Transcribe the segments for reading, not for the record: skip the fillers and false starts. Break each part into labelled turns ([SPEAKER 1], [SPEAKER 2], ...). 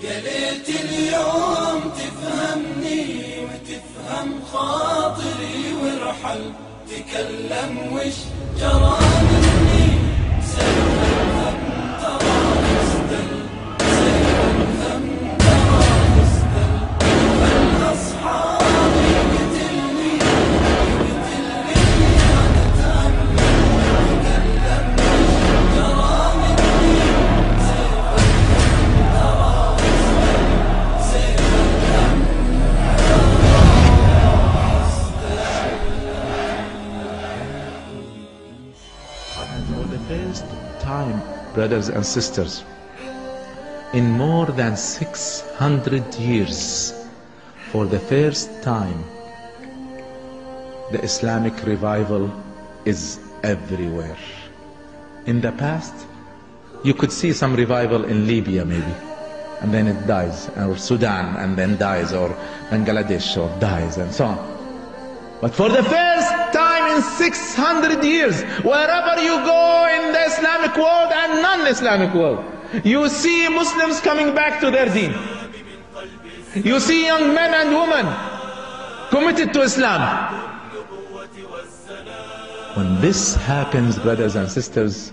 [SPEAKER 1] يا ليت اليوم تفهمني وتفهم خاطري وارحل تكلم وش جرى مني سيف الهم ترى يستل سيف الهم ترى يستل فالأصحاب يقتلني أنا تامني تكلم وش جرى مني سيف الهم ترى يستل سيف الهم
[SPEAKER 2] For the first time, brothers and sisters, in more than 600 years, for the first time, the Islamic revival is everywhere. In the past, you could see some revival in Libya maybe, and then it dies, or Sudan, and then dies, or Bangladesh, or dies, and so on. But for the first time in 600 years, wherever you go in the Islamic world and non-Islamic world, you see Muslims coming back to their deen. You see young men and women committed to Islam. When this happens, brothers and sisters,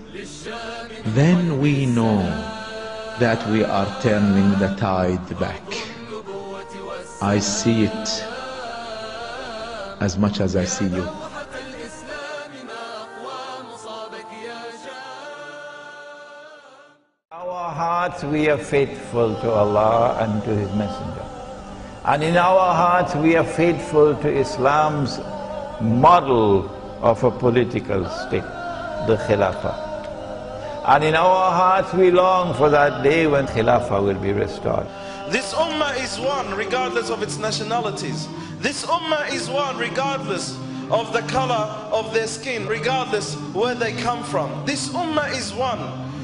[SPEAKER 2] then we know that we are turning the tide back. I see it as much as I see you.
[SPEAKER 3] Our hearts we are faithful to Allah and to His Messenger. And in our hearts we are faithful to Islam's model of a political state, the Khilafah. And in our hearts we long for that day when Khilafah will be restored.
[SPEAKER 4] This ummah is one regardless of its nationalities. This ummah is one regardless of the color of their skin, regardless where they come from. This ummah is one.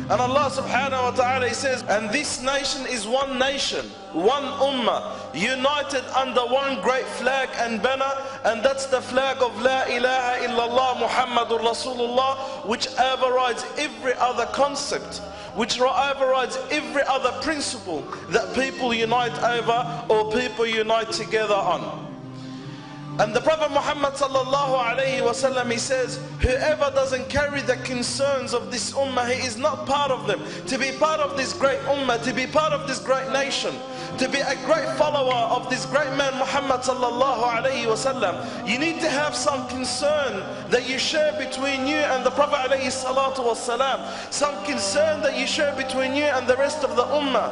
[SPEAKER 4] And Allah subhanahu wa ta'ala, He says, and this nation is one nation, one ummah, united under one great flag and banner, and that's the flag of La ilaha illallah Muhammadur Rasulullah, which overrides every other concept, which overrides every other principle that people unite over or people unite together on. And the Prophet Muhammad sallallahu alayhi wa sallam, he says, whoever doesn't carry the concerns of this ummah, he is not part of them. To be part of this great ummah, to be part of this great nation, to be a great follower of this great man Muhammad sallallahu alayhi wa sallam, you need to have some concern that you share between you and the Prophet alayhi salatu wa salam, some concern that you share between you and the rest of the ummah.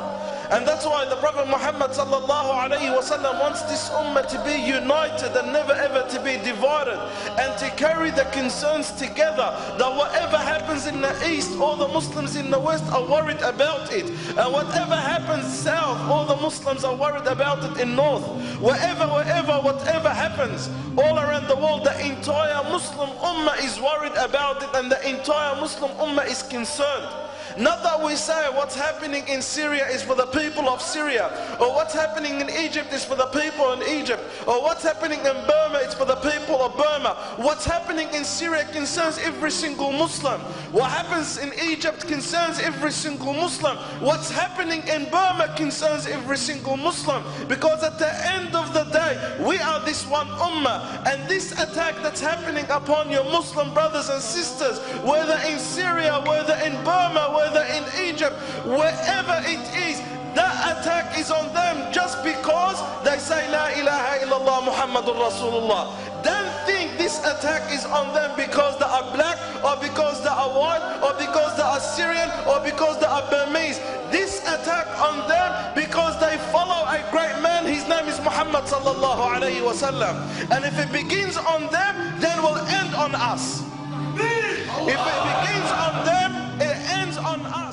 [SPEAKER 4] And that's why the Prophet Muhammad sallallahu alayhi wa sallam wants this ummah to be united and never ever to be divided, and to carry the concerns together, that whatever happens in the east, all the Muslims in the west are worried about it, and whatever happens south, all the Muslims are worried about it in north. Whatever happens all around the world, the entire Muslim ummah is worried about it, and the entire Muslim ummah is concerned. Not that we say what's happening in Syria is for the people of Syria, or what's happening in Egypt is for the people in Egypt, or what's happening in Burma is for the people of Burma. What's happening in Syria concerns every single Muslim. What happens in Egypt concerns every single Muslim. What's happening in Burma concerns every single Muslim, because at the end of the day we are this one ummah. And this attack that's happening upon your Muslim brothers and sisters, whether in Syria, whether in Burma, whether in Egypt, wherever it is, that attack is on them just because they say La ilaha illallah Muhammadur Rasulullah. Don't think this attack is on them because they are black, or because they are white, or because they are Syrian, or because they are Burmese. This attack on them because they follow a great man, his name is Muhammad sallallahu alayhi wa sallam. And if it begins on them, then will end on us. If it begins on them, it ends on us.